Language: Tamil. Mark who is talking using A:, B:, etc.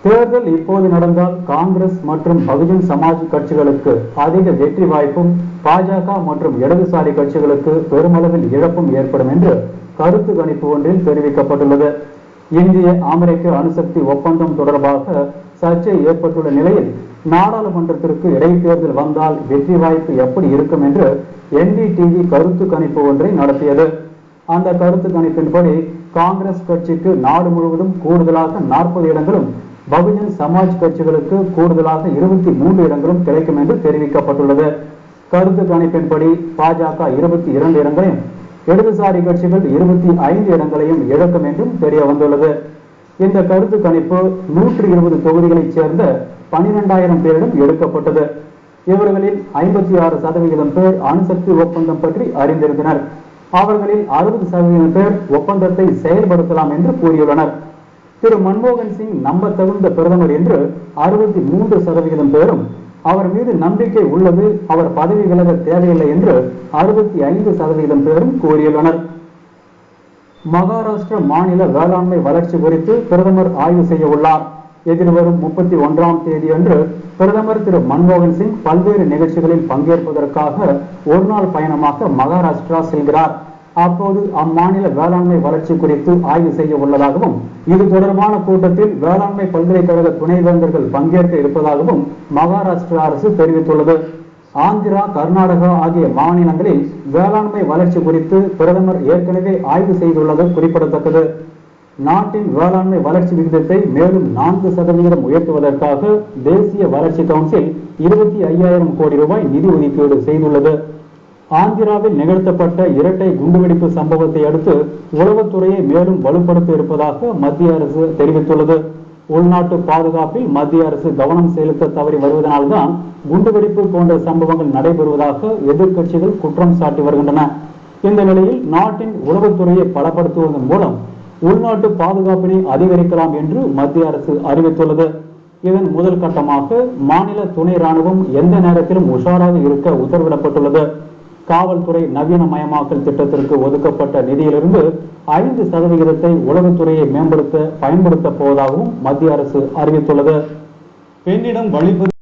A: தேர்தல் இப்போது நடந்தால் காங்கிரஸ் மற்றும் பகுஜன் சமாஜ் கட்சிகளுக்கு அதிக வெற்றி வாய்ப்பும், பாஜக மற்றும் இடதுசாரி கட்சிகளுக்கு பெருமளவில் இழப்பும் ஏற்படும் என்று கருத்து கணிப்பு ஒன்றில் தெரிவிக்கப்பட்டுள்ளது. இந்திய அமெரிக்க அணுசக்தி ஒப்பந்தம் தொடர்பாக சர்ச்சை ஏற்பட்டுள்ள நிலையில் நாடாளுமன்றத்திற்கு இடைத்தேர்தல் வந்தால் வெற்றி வாய்ப்பு எப்படி இருக்கும் என்று NDTV கருத்து கணிப்பு ஒன்றை நடத்தியது. அந்த கருத்து கணிப்பின்படி காங்கிரஸ் கட்சிக்கு நாடு முழுவதும் கூடுதலாக 40 இடங்களும், பகுஜன் சமாஜ் கட்சிகளுக்கு கூடுதலாக 23 இடங்களும் கிடைக்கும் என்று தெரிவிக்கப்பட்டுள்ளது. கருத்து கணிப்பின்படி பாஜக 22 இடங்களையும், இடதுசாரி கட்சிகள் 25 இடங்களையும் இழக்கும் என்றும் தெரிய வந்துள்ளது. இந்த கருத்து கணிப்பு 120 தொகுதிகளைச் சேர்ந்த 12,000 பேரிடம் எடுக்கப்பட்டது. இவர்களில் 56% பேர் அணுசக்தி ஒப்பந்தம் பற்றி அறிந்திருந்தனர். அவர்களில் 60% பேர் ஒப்பந்தத்தை செயல்படுத்தலாம் என்று கூறியுள்ளனர். திரு மன்மோகன் சிங் நம்பத்தகுந்த பிரதமர் என்று 63% பேரும், அவர் மீது நம்பிக்கை உள்ளது, அவர் பதவி விலக தேவையில்லை என்று 65% பேரும் கூறியுள்ளனர். மகாராஷ்டிர மாநில வேளாண்மை வளர்ச்சி குறித்து பிரதமர் ஆய்வு செய்ய உள்ளார். எதிர்வரும் 31ஆம் தேதி அன்று பிரதமர் திரு மன்மோகன் சிங் பல்வேறு நிகழ்ச்சிகளில் பங்கேற்பதற்காக ஒருநாள் பயணமாக மகாராஷ்டிரா செல்கிறார். அப்போது அம்மாநில வேளாண்மை வளர்ச்சி குறித்து ஆய்வு செய்ய உள்ளதாகவும், இது தொடர்பான கூட்டத்தில் வேளாண்மை பல்கலைக்கழக துணைவேந்தர்கள் பங்கேற்க இருப்பதாகவும் மகாராஷ்டிரா அரசு தெரிவித்துள்ளது. ஆந்திரா, கர்நாடகா ஆகிய மாநிலங்களில் வேளாண்மை வளர்ச்சி குறித்து பிரதமர் ஏற்கனவே ஆய்வு செய்துள்ளது குறிப்பிடத்தக்கது. நாட்டின் வேளாண்மை வளர்ச்சி விகிதத்தை மேலும் 4% உயர்த்துவதற்காக தேசிய வளர்ச்சி கவுன்சில் 25,000 கோடி ரூபாய் நிதி ஒதுக்கீடு செய்துள்ளது. ஆந்திராவில் நிகழ்த்தப்பட்ட இரட்டை குண்டுவெடிப்பு சம்பவத்தை அடுத்து உளவுத்துறையை மேலும் வலுப்படுத்த இருப்பதாக மத்திய அரசு தெரிவித்துள்ளது. உள்நாட்டு பாதுகாப்பில் மத்திய அரசு கவனம் செலுத்த தவறி வருவதனால்தான் குண்டுவெடிப்பு போன்ற சம்பவங்கள் நடைபெறுவதாக எதிர்க்கட்சிகள் குற்றம் சாட்டி வருகின்றன. இந்த நிலையில் நாட்டின் உளவுத்துறையை பலப்படுத்துவதன் மூலம் உள்நாட்டு பாதுகாப்பினை அதிகரிக்கலாம் என்று மத்திய அரசு அறிவித்துள்ளது. இதன் முதல் கட்டமாக மாநில துணை ராணுவம் எந்த நேரத்திலும் உஷாராக இருக்க உத்தரவிடப்பட்டுள்ளது. காவல்துறை நவீனமயமாக்கல் திட்டத்திற்கு ஒதுக்கப்பட்ட நிதியிலிருந்து 5% உளவுத்துறையை மேம்படுத்த பயன்படுத்த போவதாகவும் மத்திய அரசு அறிவித்துள்ளது. பெண்ணிடம் வழிபறி